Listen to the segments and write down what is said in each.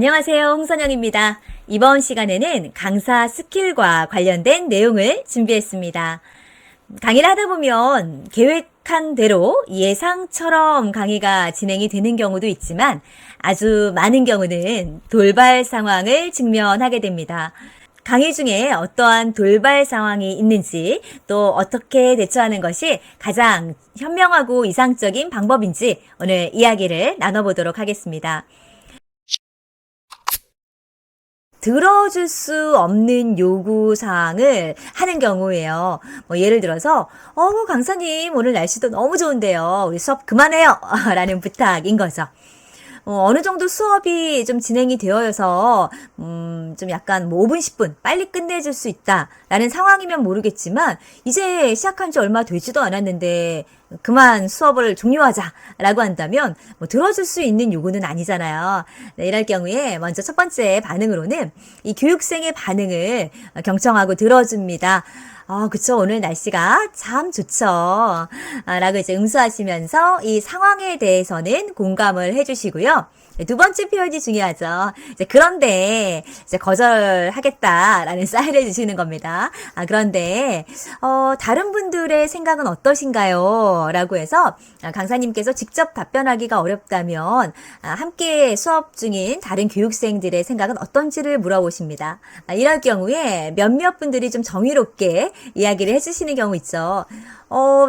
안녕하세요. 홍선영입니다. 이번 시간에는 강사 스킬과 관련된 내용을 준비했습니다. 강의를 하다 보면 계획한 대로 예상처럼 강의가 진행이 되는 경우도 있지만 아주 많은 경우는 돌발 상황을 직면하게 됩니다. 강의 중에 어떠한 돌발 상황이 있는지 또 어떻게 대처하는 것이 가장 현명하고 이상적인 방법인지 오늘 이야기를 나눠보도록 하겠습니다. 들어줄 수 없는 요구사항을 하는 경우에요. 예를 들어서 강사님 오늘 날씨도 너무 좋은데요. 우리 수업 그만해요. 라는 부탁인 거죠. 어느 정도 수업이 좀 진행이 되어서 좀 약간 5분, 10분 빨리 끝내줄 수 있다라는 상황이면 모르겠지만 이제 시작한 지 얼마 되지도 않았는데 그만 수업을 종료하자라고 한다면 들어줄 수 있는 요구는 아니잖아요. 네, 이럴 경우에 먼저 첫 번째 반응으로는 이 교육생의 반응을 경청하고 들어줍니다. 그쵸. 오늘 날씨가 참 좋죠. 라고 이제 응수하시면서 이 상황에 대해서는 공감을 해주시고요. 두 번째 표현이 중요하죠. 그런데 거절하겠다라는 사인을 주시는 겁니다. 그런데 다른 분들의 생각은 어떠신가요? 라고 해서 강사님께서 직접 답변하기가 어렵다면 함께 수업 중인 다른 교육생들의 생각은 어떤지를 물어보십니다. 이럴 경우에 몇몇 분들이 좀 정의롭게 이야기를 해주시는 경우 있죠.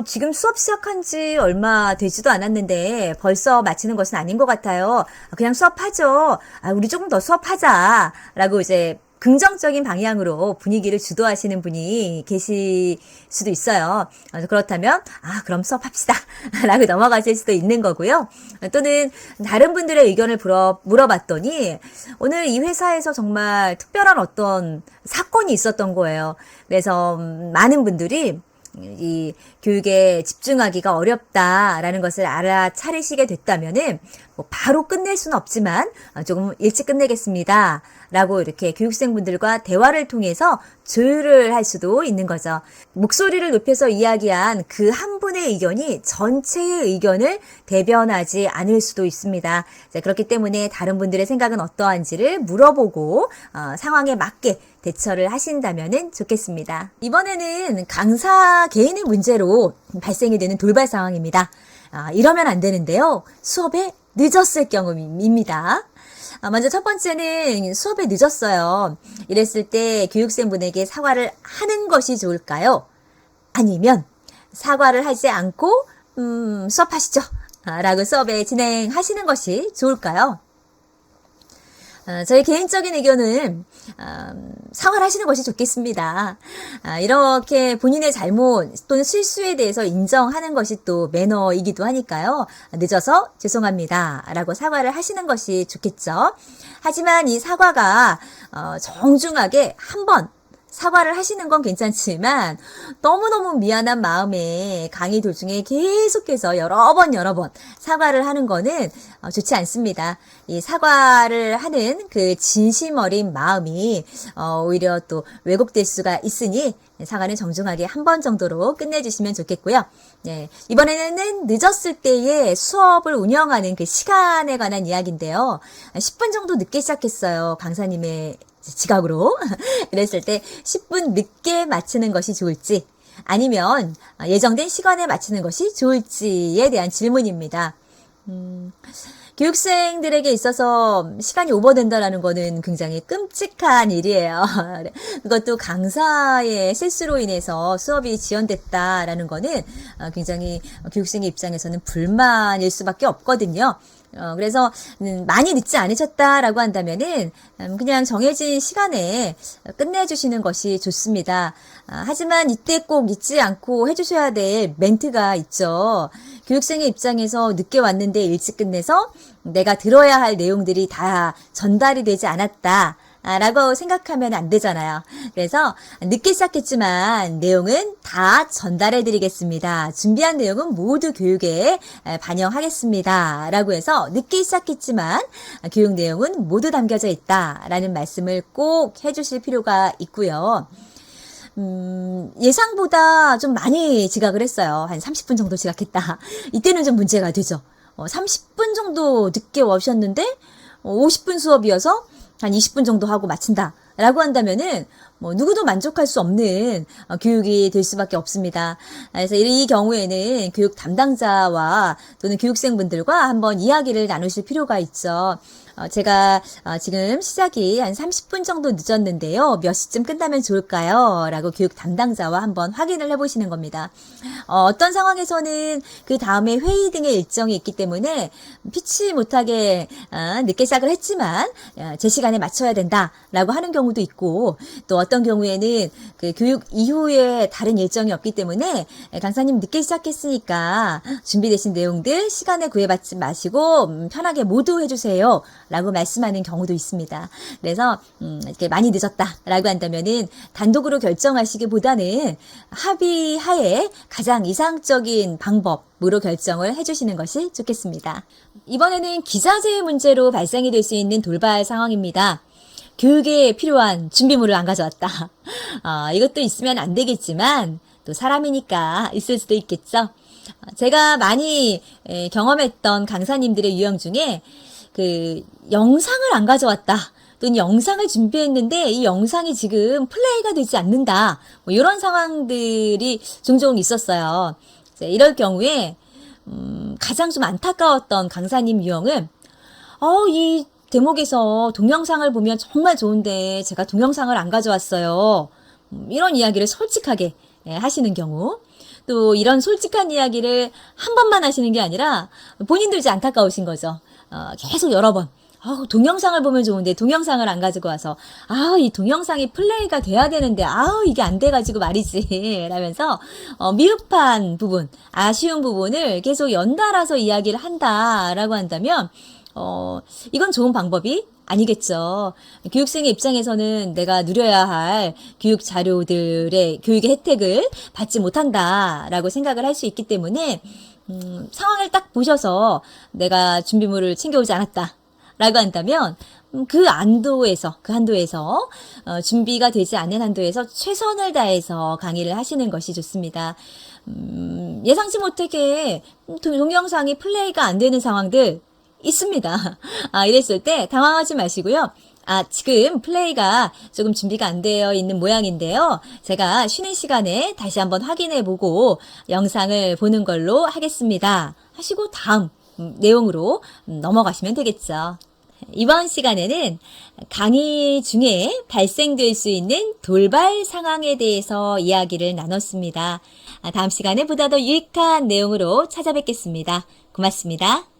지금 수업 시작한 지 얼마 되지도 않았는데 벌써 마치는 것은 아닌 것 같아요. 그냥 수업하죠. 우리 조금 더 수업하자. 라고 이제 긍정적인 방향으로 분위기를 주도하시는 분이 계실 수도 있어요. 그렇다면 그럼 수업합시다. 라고 넘어가실 수도 있는 거고요. 또는 다른 분들의 의견을 물어봤더니 오늘 이 회사에서 정말 특별한 어떤 사건이 있었던 거예요. 그래서 많은 분들이 이 교육에 집중하기가 어렵다라는 것을 알아차리시게 됐다면은 바로 끝낼 수는 없지만 조금 일찍 끝내겠습니다. 라고 이렇게 교육생분들과 대화를 통해서 조율을 할 수도 있는 거죠. 목소리를 높여서 이야기한 그 한 분의 의견이 전체의 의견을 대변하지 않을 수도 있습니다. 그렇기 때문에 다른 분들의 생각은 어떠한지를 물어보고 상황에 맞게 대처를 하신다면 좋겠습니다. 이번에는 강사 개인의 문제로 발생이 되는 돌발 상황입니다. 이러면 안 되는데요. 수업에 늦었을 경우입니다. 먼저 첫 번째는 수업에 늦었어요. 이랬을 때 교육생분에게 사과를 하는 것이 좋을까요? 아니면 사과를 하지 않고 수업하시죠. 라고 수업에 진행하시는 것이 좋을까요? 저의 개인적인 의견은 사과를 하시는 것이 좋겠습니다. 이렇게 본인의 잘못 또는 실수에 대해서 인정하는 것이 또 매너이기도 하니까요. 늦어서 죄송합니다. 라고 사과를 하시는 것이 좋겠죠. 하지만 이 사과가 정중하게 한번 사과를 하시는 건 괜찮지만 너무너무 미안한 마음에 강의 도중에 계속해서 여러 번 사과를 하는 거는 좋지 않습니다. 이 사과를 하는 그 진심 어린 마음이 오히려 또 왜곡될 수가 있으니 사과는 정중하게 한 번 정도로 끝내주시면 좋겠고요. 네, 이번에는 늦었을 때의 수업을 운영하는 그 시간에 관한 이야기인데요. 10분 정도 늦게 시작했어요. 강사님의 지각으로. 그랬을 때 10분 늦게 마치는 것이 좋을지 아니면 예정된 시간에 마치는 것이 좋을지에 대한 질문입니다. 교육생들에게 있어서 시간이 오버된다라는 거는 굉장히 끔찍한 일이에요. 그것도 강사의 실수로 인해서 수업이 지연됐다라는 거는 굉장히 교육생의 입장에서는 불만일 수밖에 없거든요. 그래서 많이 늦지 않으셨다라고 한다면은 그냥 정해진 시간에 끝내주시는 것이 좋습니다. 하지만 이때 꼭 잊지 않고 해주셔야 될 멘트가 있죠. 교육생의 입장에서 늦게 왔는데 일찍 끝내서 내가 들어야 할 내용들이 다 전달이 되지 않았다. 라고 생각하면 안 되잖아요. 그래서 늦게 시작했지만 내용은 다 전달해 드리겠습니다. 준비한 내용은 모두 교육에 반영하겠습니다. 라고 해서 늦게 시작했지만 교육 내용은 모두 담겨져 있다. 라는 말씀을 꼭 해주실 필요가 있고요. 예상보다 좀 많이 지각을 했어요. 한 30분 정도 지각했다. 이때는 좀 문제가 되죠. 30분 정도 늦게 오셨는데 50분 수업이어서 한 20분 정도 하고 마친다. 라고 한다면은 뭐 누구도 만족할 수 없는 교육이 될 수밖에 없습니다. 그래서 이 경우에는 교육 담당자와 또는 교육생분들과 한번 이야기를 나누실 필요가 있죠. 제가 지금 시작이 한 30분 정도 늦었는데요. 몇 시쯤 끝나면 좋을까요? 라고 교육 담당자와 한번 확인을 해보시는 겁니다. 어떤 상황에서는 그 다음에 회의 등의 일정이 있기 때문에 피치 못하게 늦게 시작을 했지만 제 시간에 맞춰야 된다라고 하는 경우도 있고, 또 어떤 경우에는 그 교육 이후에 다른 일정이 없기 때문에 강사님 늦게 시작했으니까 준비되신 내용들 시간에 구애받지 마시고 편하게 모두 해주세요 라고 말씀하는 경우도 있습니다. 그래서 이렇게 많이 늦었다라고 한다면은 단독으로 결정하시기보다는 합의하에 가장 이상적인 방법으로 결정을 해주시는 것이 좋겠습니다. 이번에는 기자재 문제로 발생이 될 수 있는 돌발 상황입니다. 교육에 필요한 준비물을 안 가져왔다. 이것도 있으면 안 되겠지만 또 사람이니까 있을 수도 있겠죠. 제가 많이 경험했던 강사님들의 유형 중에 그 영상을 안 가져왔다. 또는 영상을 준비했는데 이 영상이 지금 플레이가 되지 않는다. 뭐 이런 상황들이 종종 있었어요. 이럴 경우에 가장 좀 안타까웠던 강사님 유형은 이 대목에서 동영상을 보면 정말 좋은데 제가 동영상을 안 가져왔어요. 이런 이야기를 솔직하게 하시는 경우, 또 이런 솔직한 이야기를 한 번만 하시는 게 아니라 본인도 이제 안타까우신 거죠. 계속 여러 번 동영상을 보면 좋은데 동영상을 안 가지고 와서 이 동영상이 플레이가 돼야 되는데 이게 안 돼가지고 말이지 라면서 미흡한 부분, 아쉬운 부분을 계속 연달아서 이야기를 한다라고 한다면 이건 좋은 방법이 아니겠죠. 교육생의 입장에서는 내가 누려야 할 교육 자료들의 교육의 혜택을 받지 못한다라고 생각을 할 수 있기 때문에 상황을 딱 보셔서 내가 준비물을 챙겨오지 않았다 라고 한다면 그 한도에서 준비가 되지 않는 한도에서 최선을 다해서 강의를 하시는 것이 좋습니다. 예상치 못하게 동영상이 플레이가 안 되는 상황들 있습니다. 이랬을 때 당황하지 마시고요. 지금 플레이가 조금 준비가 안 되어 있는 모양인데요. 제가 쉬는 시간에 다시 한번 확인해보고 영상을 보는 걸로 하겠습니다. 하시고 다음 내용으로 넘어가시면 되겠죠. 이번 시간에는 강의 중에 발생될 수 있는 돌발 상황에 대해서 이야기를 나눴습니다. 다음 시간에 보다 더 유익한 내용으로 찾아뵙겠습니다. 고맙습니다.